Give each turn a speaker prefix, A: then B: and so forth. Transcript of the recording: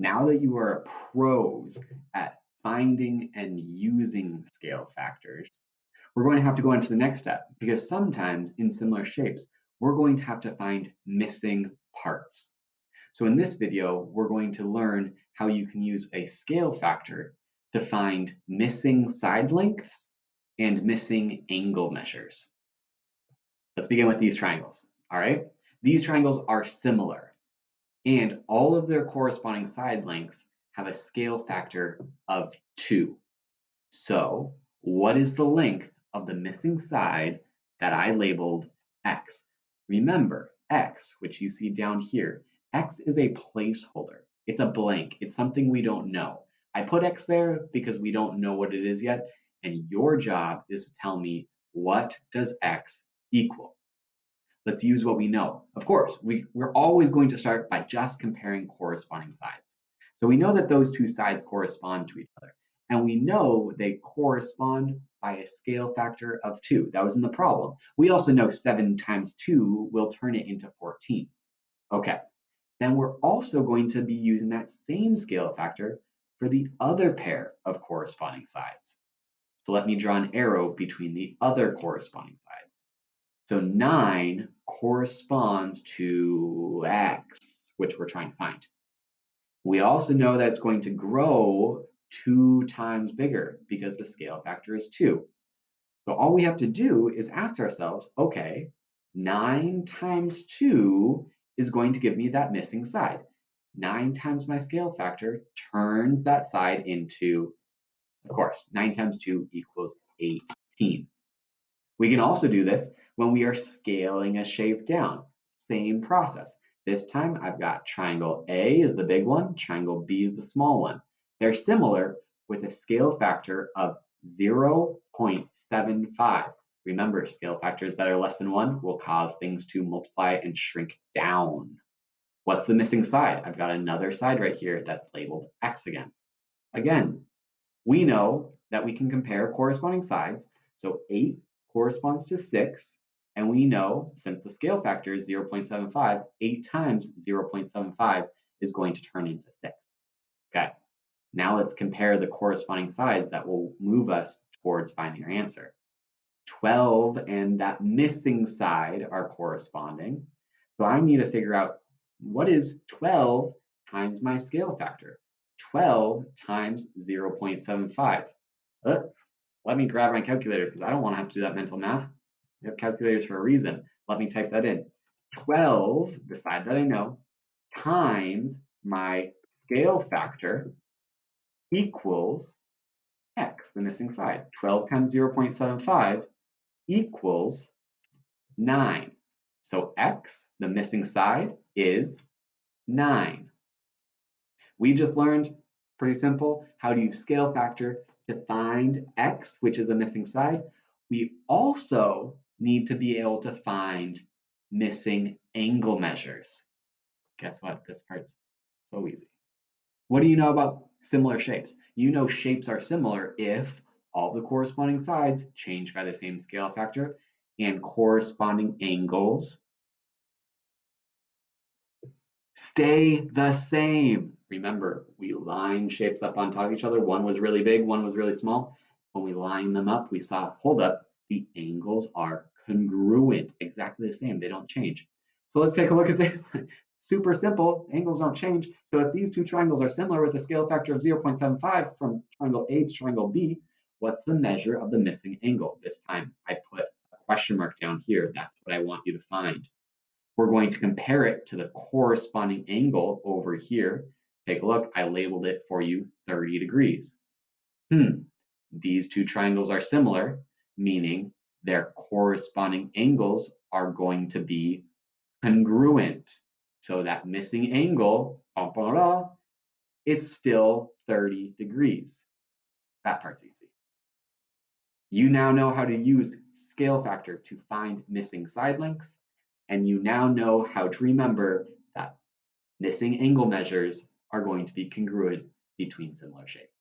A: Now that you are pros at finding and using scale factors, we're going to have to go on to the next step because sometimes in similar shapes, we're going to have to find missing parts. So in this video, we're going to learn how you can use a scale factor to find missing side lengths and missing angle measures. Let's begin with these triangles, all right? These triangles are similar, and all of their corresponding side lengths have a scale factor of 2. So what is the length of the missing side that I labeled x? Remember, x, which you see down here, x is a placeholder. It's a blank. It's something we don't know. I put x there because we don't know what it is yet, and your job is to tell me, what does x equal? Let's use what we know. Of course, we're always going to start by just comparing corresponding sides. So we know that those two sides correspond to each other, and we know they correspond by a scale factor of 2. That was in the problem. We also know 7 times 2 will turn it into 14. Okay, then we're also going to be using that same scale factor for the other pair of corresponding sides. So let me draw an arrow between the other corresponding sides. So 9 corresponds to x, which we're trying to find. We also know that it's going to grow 2 times bigger because the scale factor is 2. So all we have to do is ask ourselves, okay, 9 times 2 is going to give me that missing side. 9 times my scale factor turns that side into, of course, 9 times 2 equals 18. We can also do this when we are scaling a shape down. Same process. This time I've got triangle A is the big one, triangle B is the small one. They're similar with a scale factor of 0.75. Remember, scale factors that are less than 1 will cause things to multiply and shrink down. What's the missing side? I've got another side right here that's labeled x again. Again, we know that we can compare corresponding sides. So 8 corresponds to 6. And we know, since the scale factor is 0.75, 8 times 0.75 is going to turn into 6. Okay, now let's compare the corresponding sides that will move us towards finding our answer. 12 and that missing side are corresponding. So I need to figure out, what is 12 times my scale factor? 12 times 0.75. Let me grab my calculator because I don't want to have to do that mental math. We have calculators for a reason. Let me type that in. 12, the side that I know, times my scale factor equals x, the missing side. 12 times 0.75 equals 9. So x, the missing side, is 9. We just learned, pretty simple, how to use scale factor to find x, which is a missing side. We also need to be able to find missing angle measures. Guess what? This part's so easy. What do you know about similar shapes? You know shapes are similar if all the corresponding sides change by the same scale factor and corresponding angles stay the same. Remember, we lined shapes up on top of each other. One was really big, one was really small. When we lined them up, we saw, hold up, the angles are congruent, exactly the same. They don't change. So let's take a look at this. Super simple, angles don't change. So if these two triangles are similar with a scale factor of 0.75 from triangle A to triangle B, what's the measure of the missing angle? This time I put a question mark down here. That's what I want you to find. We're going to compare it to the corresponding angle over here. Take a look, I labeled it for you 30 degrees. These two triangles are similar, meaning their corresponding angles are going to be congruent. So that missing angle, it's still 30 degrees. That part's easy. You now know how to use scale factor to find missing side lengths, and you now know how to remember that missing angle measures are going to be congruent between similar shapes.